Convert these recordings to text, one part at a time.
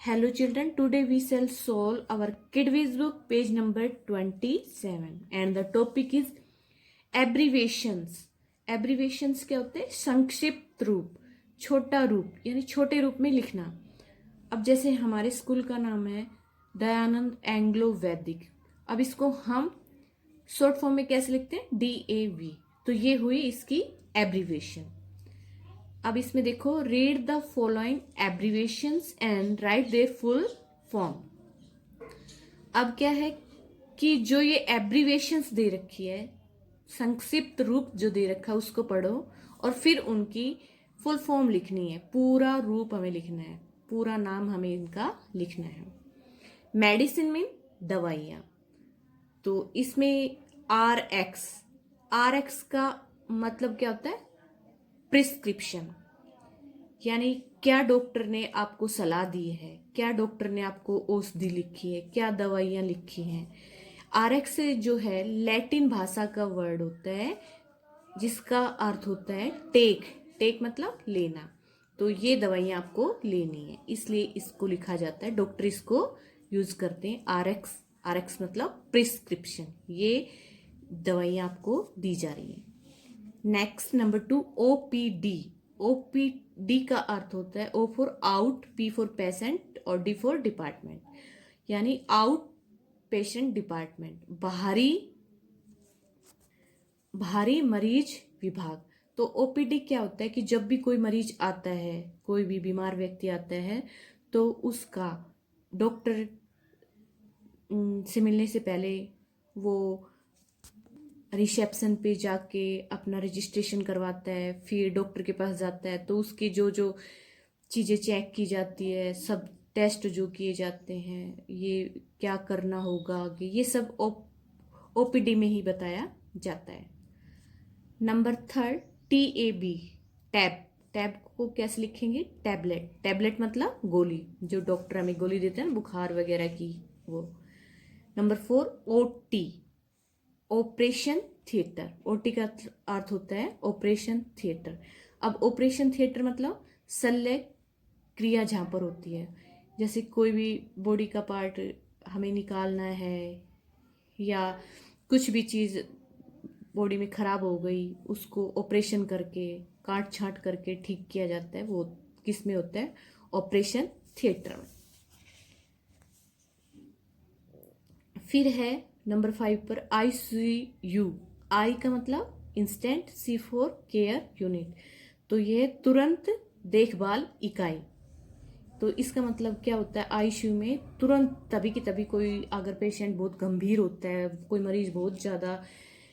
Hello children, today we shall solve our Kidwiz book page number 27 and the topic is abbreviations. Abbreviations क्या होते हैं? संक्षिप्त रूप, छोटा रूप यानी छोटे रूप में लिखना। अब जैसे हमारे स्कूल का नाम है दयानंद एंग्लो वैदिक, अब इसको हम शॉर्ट फॉर्म में कैसे लिखते हैं? DAV। तो ये हुई इसकी एब्रीविएशन। अब इसमें देखो, read the following abbreviations and right there full form. अब क्या है कि जो ये एब्रीविएशंस दे रखी है, संक्षिप्त रूप जो दे रखा है उसको पढ़ो और फिर उनकी फुल फॉर्म लिखनी है, पूरा रूप हमें लिखना है, पूरा नाम हमें इनका लिखना है। मेडिसिन मीन दवाइयाँ, तो इसमें RX का मतलब क्या होता है? प्रिस्क्रिप्शन, यानी क्या डॉक्टर ने आपको सलाह दी है, क्या डॉक्टर ने आपको औषधि लिखी है, क्या दवाइयाँ लिखी हैं। RX जो है लैटिन भाषा का वर्ड होता है जिसका अर्थ होता है टेक मतलब लेना। तो ये दवाइयाँ आपको लेनी है, इसलिए इसको लिखा जाता है, डॉक्टर इसको यूज करते हैं। RX मतलब प्रिस्क्रिप्शन, ये दवाइयाँ आपको दी जा रही है। नेक्स्ट नंबर 2, OPD का अर्थ होता है O for out, P for patient और D फॉर डिपार्टमेंट, यानी आउट पेशेंट डिपार्टमेंट, भारी मरीज विभाग। तो OPD क्या होता है कि जब भी कोई मरीज आता है, कोई भी बीमार व्यक्ति आता है, तो उसका डॉक्टर से मिलने से पहले वो रिसेप्शन पे जाके अपना रजिस्ट्रेशन करवाता है, फिर डॉक्टर के पास जाता है, तो उसकी जो जो चीज़ें चेक की जाती है, सब टेस्ट जो किए जाते हैं, ये क्या करना होगा आगे, ये सब OPD में ही बताया जाता है। नंबर 3, TAB, टैब को कैसे लिखेंगे? टैबलेट मतलब गोली, जो डॉक्टर हमें गोली देते हैं ना बुखार वगैरह की, वो। Number 4, OT, operation theatre. OT का अर्थ होता है ऑपरेशन थिएटर। अब ऑपरेशन थिएटर मतलब शल्य क्रिया जहाँ पर होती है, जैसे कोई भी बॉडी का पार्ट हमें निकालना है या कुछ भी चीज़ बॉडी में खराब हो गई, उसको ऑपरेशन करके काट छांट करके ठीक किया जाता है, वो किस में होता है? ऑपरेशन थिएटर में। फिर है नंबर 5 पर ICU। I का मतलब instant, C for care unit, तो ये तुरंत देखभाल इकाई। तो इसका मतलब क्या होता है? ICU में तुरंत तभी की तभी कोई अगर पेशेंट बहुत गंभीर होता है, कोई मरीज बहुत ज़्यादा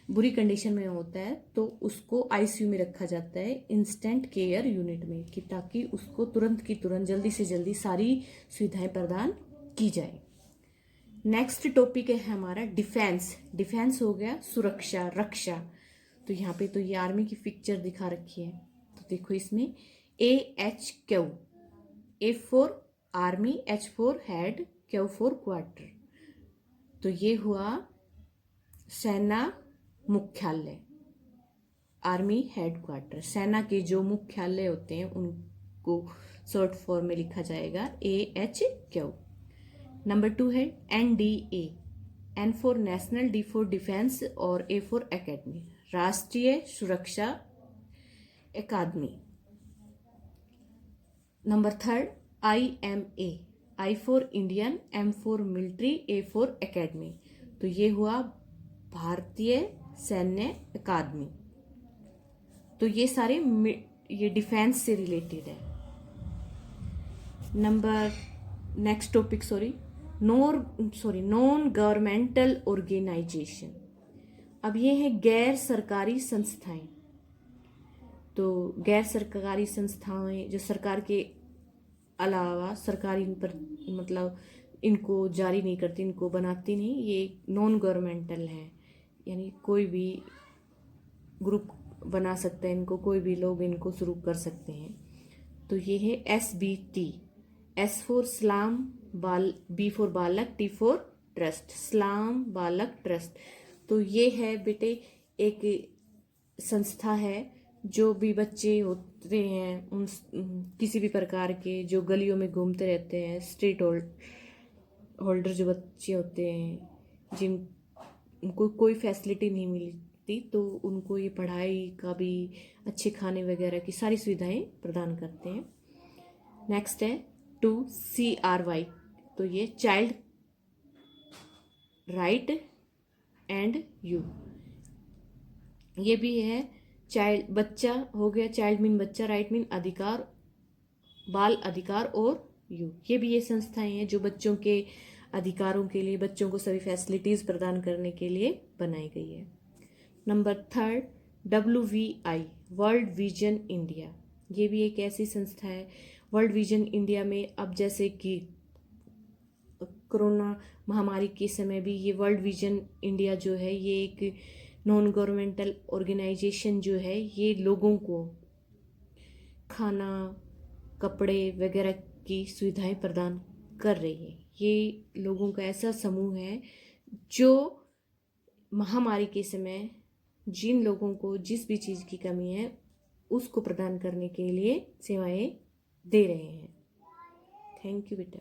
बुरी कंडीशन में होता है, तो उसको ICU में रखा जाता है, इंस्टेंट केयर यूनिट में, कि ताकि उसको तुरंत की तुरंत जल्दी से जल्दी सारी सुविधाएं प्रदान की जाए। नेक्स्ट टॉपिक है हमारा डिफेंस हो गया सुरक्षा, रक्षा। तो यहाँ पे तो ये आर्मी की पिक्चर दिखा रखी है, तो देखो इसमें AHQ, A for army, H for head, Q for quarter. तो ये हुआ सेना मुख्यालय, आर्मी हेडक्वार्टर। सेना के जो मुख्यालय होते हैं उनको शॉर्ट फॉर्म में लिखा जाएगा AHQ। नंबर 2 है NDA, N for national, D for defence और A फॉर एकेडमी, राष्ट्रीय सुरक्षा अकादमी। Number 3 IMA, I for Indian, M for military, A for academy. तो ये हुआ भारतीय सैन्य अकादमी। तो ये सारे ये डिफेंस से रिलेटेड है। Next topic non governmental organisation. अब ये है गैर सरकारी संस्थाएं। तो गैर सरकारी संस्थाएं जो सरकार के अलावा सरकारी इन पर मतलब इनको जारी नहीं करती, इनको बनाती नहीं, ये नॉन गवर्नमेंटल है, यानी कोई भी ग्रुप बना सकते हैं इनको, कोई भी लोग इनको शुरू कर सकते हैं। तो ये है SBT, S for slam, B for बालक, T फॉर ट्रस्ट, स्लाम बालक ट्रस्ट। तो ये है बेटे एक संस्था है, जो भी बच्चे रहते हैं, उन किसी भी प्रकार के जो गलियों में घूमते रहते हैं, स्ट्रीट होल्डर जो बच्चे होते हैं जिनको कोई फैसिलिटी नहीं मिलती, तो उनको ये पढ़ाई का भी, अच्छे खाने वगैरह की सारी सुविधाएं प्रदान करते हैं। नेक्स्ट है 2CRY, तो ये चाइल्ड राइट एंड यू, ये भी है चाइल्ड, बच्चा हो गया, चाइल्ड मीन बच्चा, राइट मीन अधिकार, बाल अधिकार, और यू, ये भी ये संस्थाएं हैं जो बच्चों के अधिकारों के लिए, बच्चों को सभी फैसिलिटीज प्रदान करने के लिए बनाई गई है। Number 3 WVI, world vision India, ये भी एक ऐसी संस्था है। वर्ल्ड विजन इंडिया में अब जैसे कि कोरोना महामारी के समय भी ये वर्ल्ड विजन इंडिया जो है, ये एक नॉन गवर्नमेंटल ऑर्गेनाइजेशन जो है, ये लोगों को खाना, कपड़े वगैरह की सुविधाएं प्रदान कर रही है। ये लोगों का ऐसा समूह है जो महामारी के समय जिन लोगों को जिस भी चीज़ की कमी है उसको प्रदान करने के लिए सेवाएं दे रहे हैं। थैंक यू बेटा।